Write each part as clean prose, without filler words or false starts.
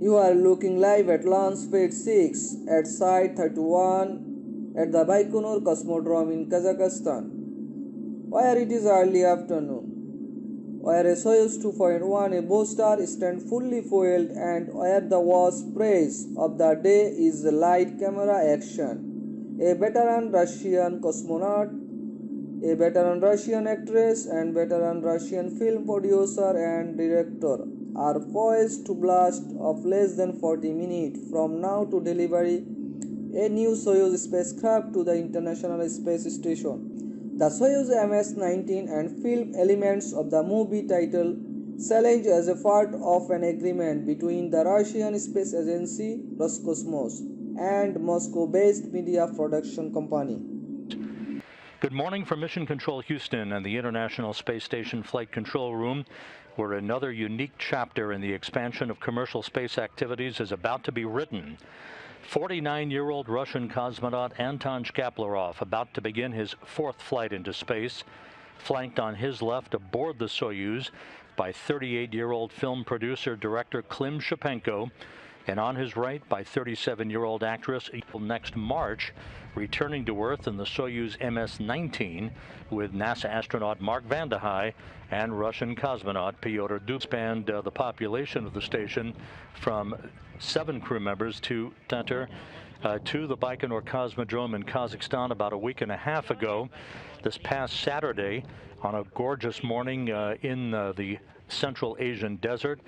You are looking live at launch pad 6 at Site 31 at the Baikonur Cosmodrome in Kazakhstan, where it is early afternoon, where a Soyuz 2.1 a booster stands fully fueled and where the watch phrase of the day is light camera action. A veteran Russian cosmonaut, a veteran Russian actress and veteran Russian film producer and director are poised to blast off less than 40 minutes from now to delivery a new Soyuz spacecraft to the International Space Station. The Soyuz MS-19 and film elements of the movie title challenge as a part of an agreement between the Russian space agency Roscosmos and Moscow-based media production company. Good morning from Mission Control Houston and the International Space Station Flight Control Room, where another unique chapter in the expansion of commercial space activities is about to be written. 49-year-old Russian cosmonaut Anton Shkaplerov about to begin his fourth flight into space, flanked on his left aboard the Soyuz by 38-year-old film producer-director Klim Shipenko, and on his right by 37-year-old actress next March, returning to Earth in the Soyuz MS-19 with NASA astronaut Mark Vande Hei and Russian cosmonaut Pyotr Dubin. Expand the population of the station from 7 crew members to the Baikonur Cosmodrome in Kazakhstan about a week and a half ago. This past Saturday, on a gorgeous morning in the Central Asian desert,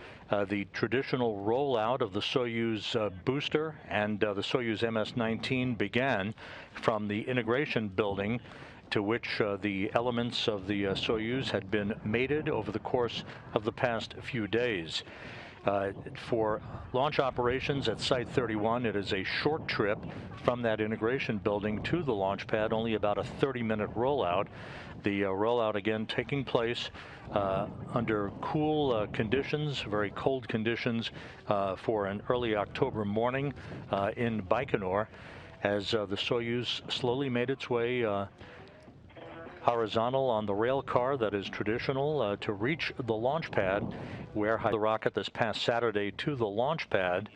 the traditional rollout of the Soyuz booster and the Soyuz MS-19 began from the integration building to which the elements of the Soyuz had been mated over the course of the past few days. For launch operations at Site 31, it is a short trip from that integration building to the launch pad, only about a 30-minute rollout. The rollout again taking place under cool conditions, very cold conditions for an early October morning in Baikonur, as the Soyuz slowly made its way horizontal on the rail car that is traditional to reach the launch pad, where the rocket this past Saturday to the launch pad.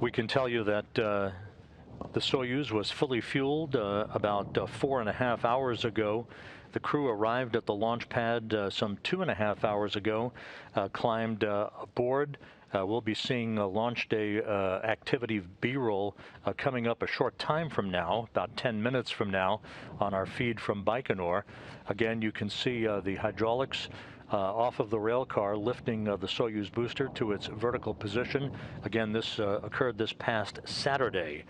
We can tell you that the Soyuz was fully fueled about 4.5 hours ago. The crew arrived at the launch pad some 2.5 hours ago, climbed aboard. We'll be seeing launch day activity B-roll coming up a short time from now, about 10 minutes from now, on our feed from Baikonur. Again, you can see the hydraulics off of the rail car lifting the Soyuz booster to its vertical position. Again, this occurred this past Saturday.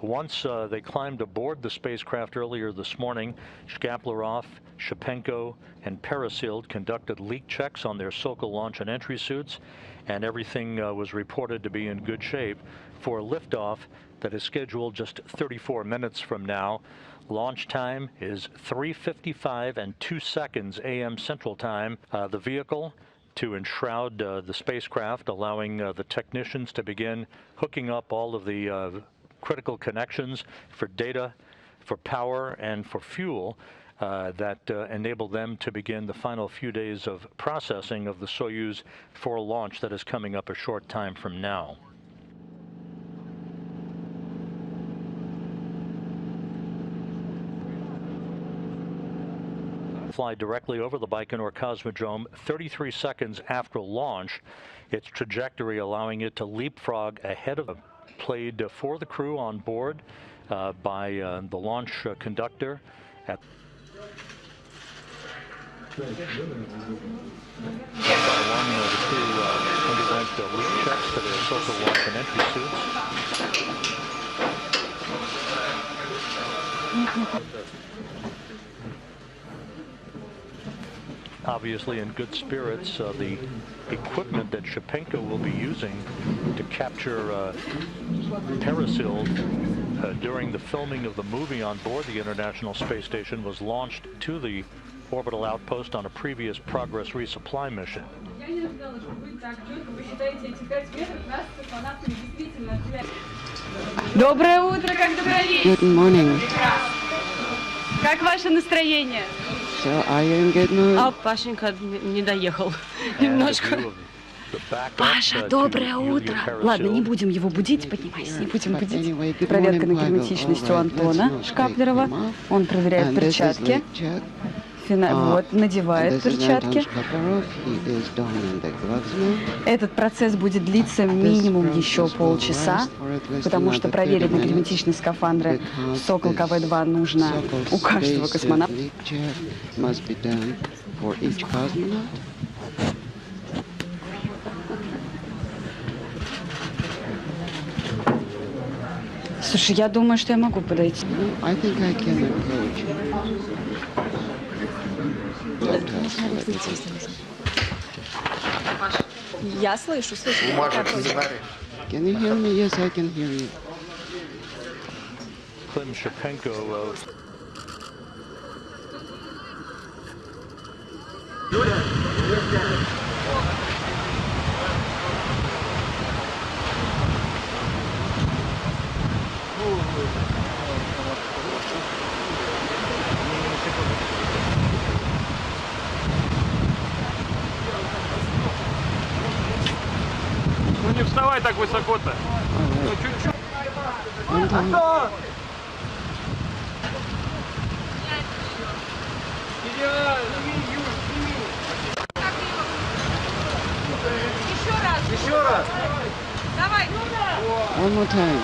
Once they climbed aboard the spacecraft earlier this morning, Shkaplerov, Shipenko, and Peresild conducted leak checks on their Sokol launch and entry suits, and everything was reported to be in good shape for liftoff that is scheduled just 34 minutes from now. Launch time is 3:55 and 2 seconds a.m. Central Time. The vehicle to enshroud the spacecraft, allowing the technicians to begin hooking up all of the critical connections for data, for power, and for fuel that enable them to begin the final few days of processing of the Soyuz for launch that is coming up a short time from now. Fly directly over the Baikonur Cosmodrome 33 seconds after launch, its trajectory allowing it to leapfrog ahead of played for the crew on board by the launch conductor. Along the crew underwent leak checks to their Sokol launch and entry suits. Obviously in good spirits, the equipment that Shipenko will be using to capture Peresild during the filming of the movie on board the International Space Station was launched to the orbital outpost on a previous Progress resupply mission. Доброе утро, как добрались? Good morning. Как ваше настроение? So, are you in good mood? А Пашенька не доехал немножко. Паша, доброе утро. Ладно, не будем его будить, поднимайся, не будем будить. Проверка на герметичность у Антона Шкаплерова. Он проверяет перчатки. Вот, надевает перчатки. Этот процесс будет длиться минимум еще полчаса, потому что проверить на герметичность скафандра Сокол КВ-2 нужно у каждого космонавта. Слушай, я думаю, что я могу подойти. Я слышу. Can you hear me? Yes, I can hear you. Klim Shipenko of Ну не вставай так высоко-то. Ну чуть-чуть. Антон! Еще раз. Давай. One more time.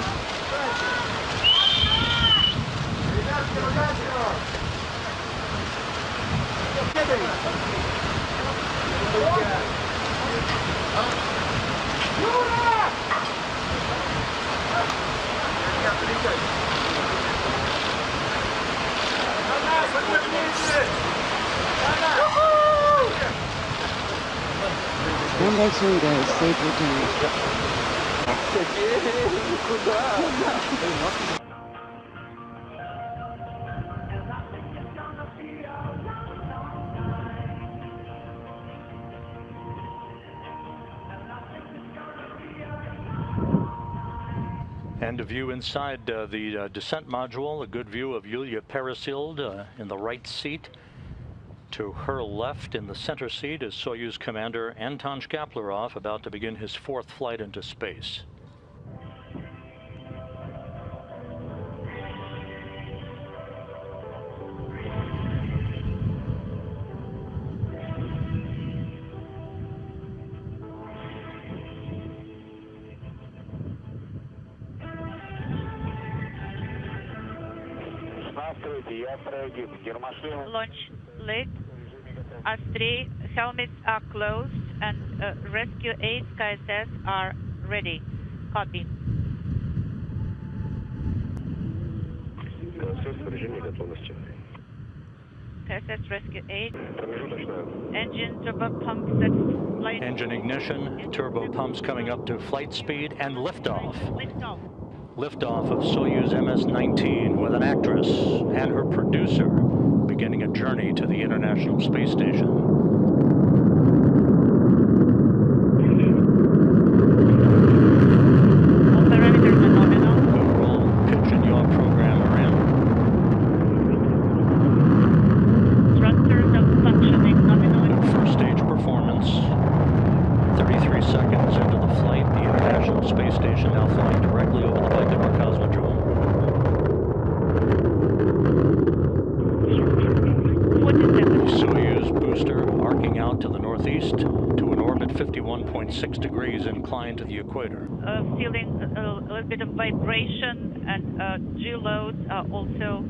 Come back soon, guys. Safe return. And a view inside the descent module, a good view of Yulia Peresild in the right seat. To her left in the center seat is Soyuz commander Anton Shkaplerov, about to begin his fourth flight into space. Launch lit. R3 helmets are closed and rescue aid KSS are ready. Copy. KSS rescue aid. Engine turbo pump set flight. Engine ignition, turbo pumps coming up to flight speed, and liftoff. Liftoff. Liftoff of Soyuz MS-19 with an actress and her producer beginning a journey to the International Space Station. All parameters are nominal. Roll pitch and yaw programmer in. Thrusters are functioning nominally. First stage performance. 33 seconds into the flight, the International Space Station now flying directly over the Baikonur Cosmodrome. Soyuz booster arcing out to the northeast to an orbit 51.6 degrees inclined to the equator. Feeling a little bit of vibration and G-loads are also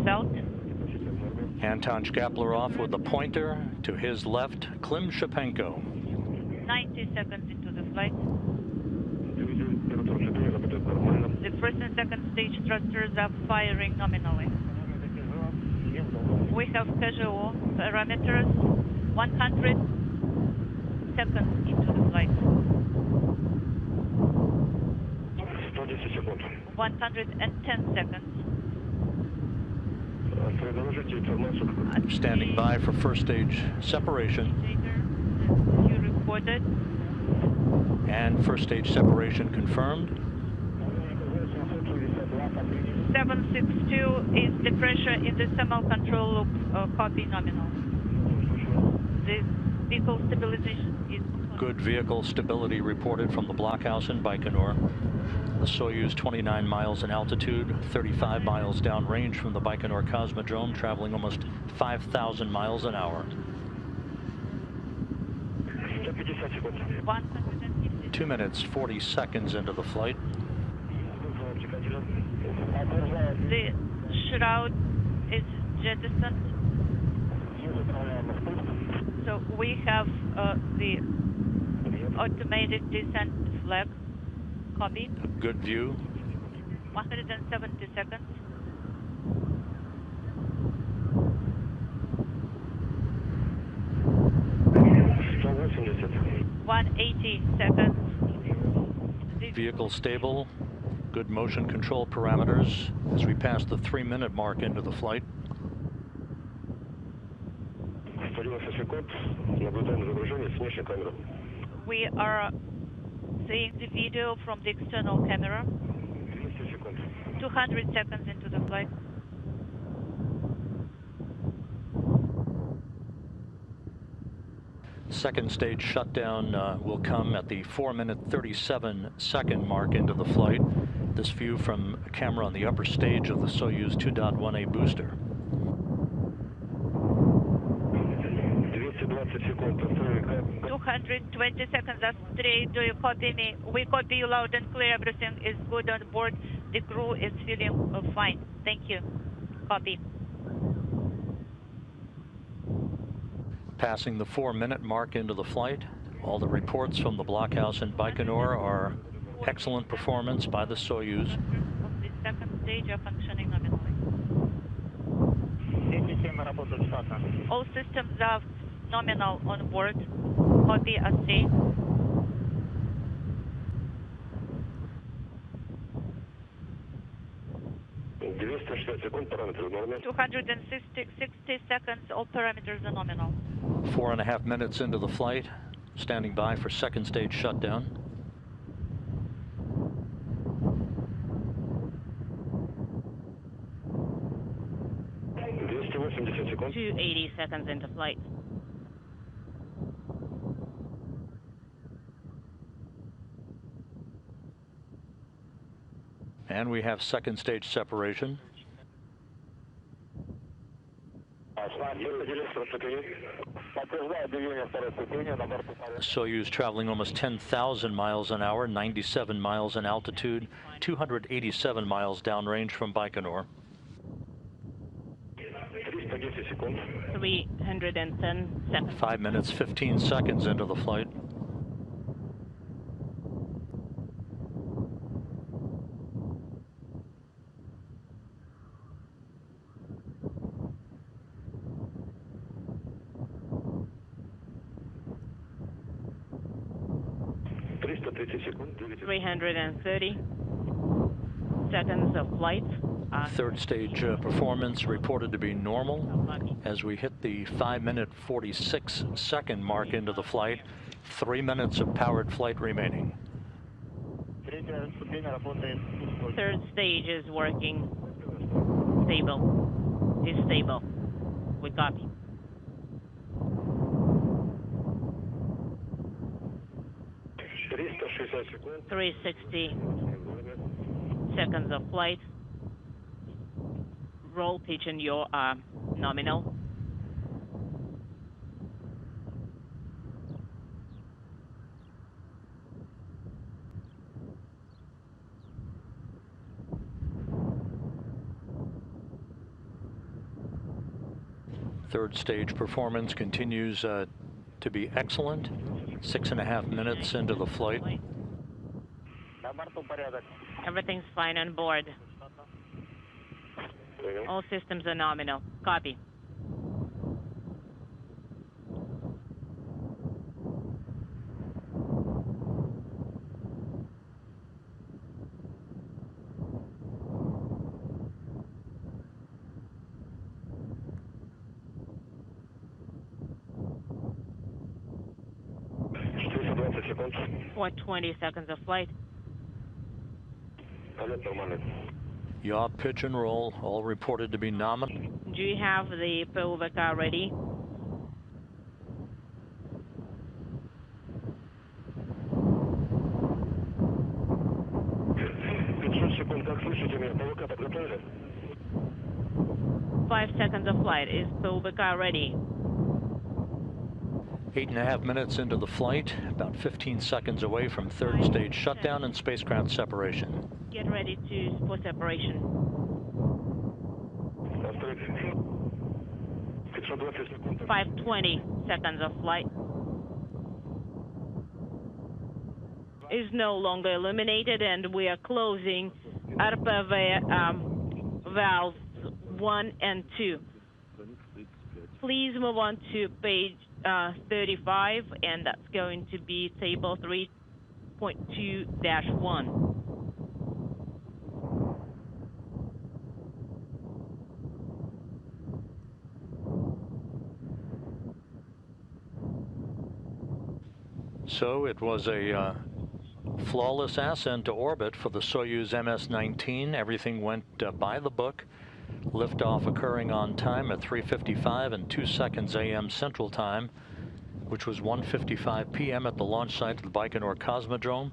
felt. Anton Shkaplerov with the pointer to his left, Klim Shipenko. 90 seconds into the flight. The first and second stage thrusters are firing nominally. We have casual parameters 100 seconds into the flight. 110 seconds. Standing by for first stage separation. You reported. And first stage separation confirmed. 762 is the pressure in the thermal control loop, copy nominal. The vehicle stabilization is Good vehicle stability reported from the blockhouse in Baikonur. The Soyuz 29 miles in altitude, 35 miles downrange from the Baikonur Cosmodrome, traveling almost 5,000 miles an hour. 2 minutes, 40 seconds into the flight. The shroud is jettisoned. So we have the automated descent flag. Copy. Good view. 170 seconds. $180. 180 seconds. Vehicle stable. Good motion control parameters as we pass the 3-minute mark into the flight. We are seeing the video from the external camera. 200 seconds into the flight. Second stage shutdown will come at the 4-minute 37-second mark into the flight. This view from a camera on the upper stage of the Soyuz 2.1A booster. 220 seconds, Astray, do you copy me? We copy you loud and clear, everything is good on board. The crew is feeling fine. Thank you. Copy. Passing the 4-minute mark into the flight. All the reports from the blockhouse in Baikonur are excellent performance by the Soyuz. Of the second stage are functioning nominally. All systems are nominal on board. Copy, Astray. 260 seconds, all parameters are nominal. 4.5 minutes into the flight, standing by for second stage shutdown. $280. 280 seconds into flight. And we have second stage separation. Soyuz traveling almost 10,000 miles an hour, 97 miles in altitude, 287 miles downrange from Baikonur. 310 seconds. 5 minutes, 15 seconds into the flight. $330 seconds of flight. Third stage performance reported to be normal as we hit the 5-minute 46-second mark into the flight. 3 minutes of powered flight remaining. Third stage is working. Stable. Is stable. We copy. $360 seconds of flight. Roll, pitch, and yaw are nominal. Third stage performance continues to be excellent. 6.5 minutes into the flight. Everything's fine on board. All systems are nominal. Copy. For 20 seconds of flight. Yaw, pitch, and roll, all reported to be nominal. Do you have the POVK ready? 5 seconds of flight. Is POBK ready? 8.5 minutes into the flight, about 15 seconds away from third stage shutdown and spacecraft separation. Get ready for separation. 520 seconds of flight. Is no longer illuminated, and we are closing RPV valves 1 and 2. Please move on to page 35, and that's going to be table 3.2-1. So it was a flawless ascent to orbit for the Soyuz MS-19. Everything went by the book. Liftoff occurring on time at 3:55 and 2 seconds a.m. Central Time, which was 1:55 p.m. at the launch site of the Baikonur Cosmodrome.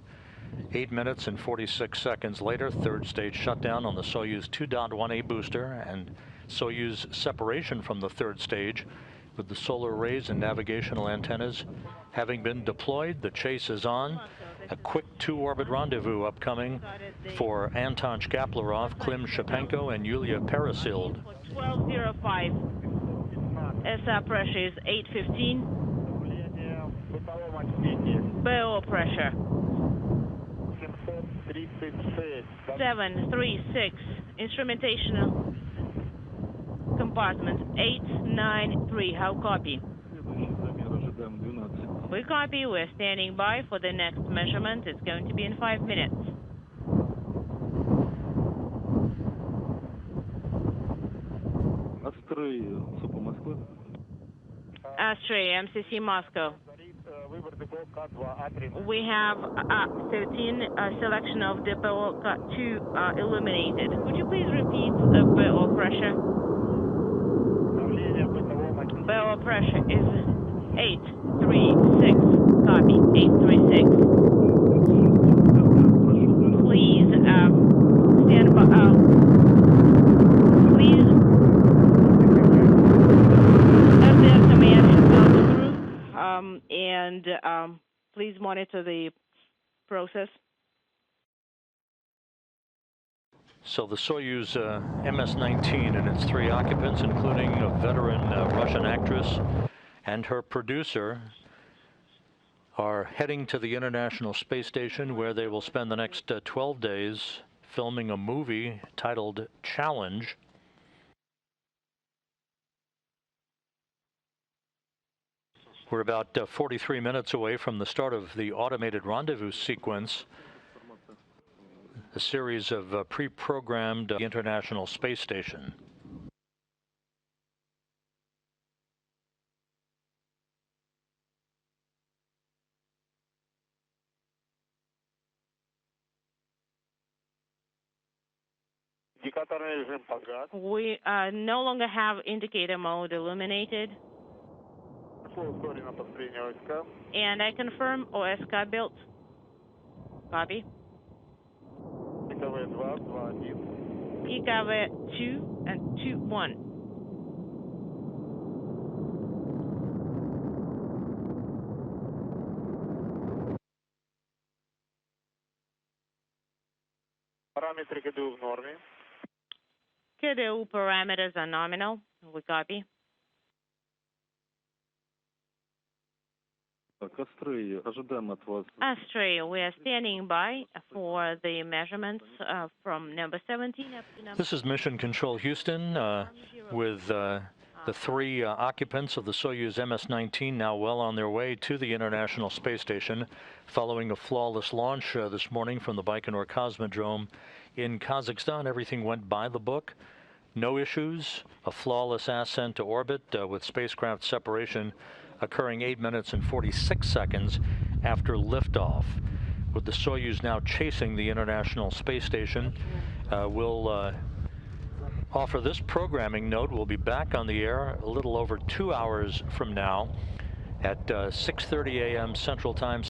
8 minutes and 46 seconds later, third stage shutdown on the Soyuz 2.1A booster and Soyuz separation from the third stage, with the solar arrays and navigational antennas having been deployed. The chase is on. A quick 2-orbit rendezvous upcoming for Anton Shkaplerov, Klim Shipenko, and Yulia Peresild. 1205. SR pressure is 815. BO pressure 736. Instrumentation compartment 893. How copy? We copy. We're standing by for the next measurement. It's going to be in 5 minutes. Astray, MCC Moscow. We have 13 selection of the POK2 illuminated. Would you please repeat the BO pressure? BO pressure is 836. Copy. 836. Please stand by. Please. There's some air should go through. And please monitor the process. So the Soyuz MS-19 and its 3 occupants, including a veteran Russian actress and her producer, are heading to the International Space Station, where they will spend the next 12 days filming a movie titled Challenge. We're about 43 minutes away from the start of the automated rendezvous sequence, a series of pre-programmed International Space Station. We no longer have indicator mode illuminated. And I confirm OSK built. Copy. EKV 2 and 2-1. KDU parameters are nominal. We copy. Astray, we are standing by for the measurements from number 17 up to number... This is Mission Control Houston with the 3 occupants of the Soyuz MS-19 now well on their way to the International Space Station following a flawless launch this morning from the Baikonur Cosmodrome in Kazakhstan. Everything went by the book. No issues. A flawless ascent to orbit with spacecraft separation occurring 8 minutes and 46 seconds after liftoff. With the Soyuz now chasing the International Space Station, we'll offer this programming note. We'll be back on the air a little over 2 hours from now at 6:30 a.m. Central Time.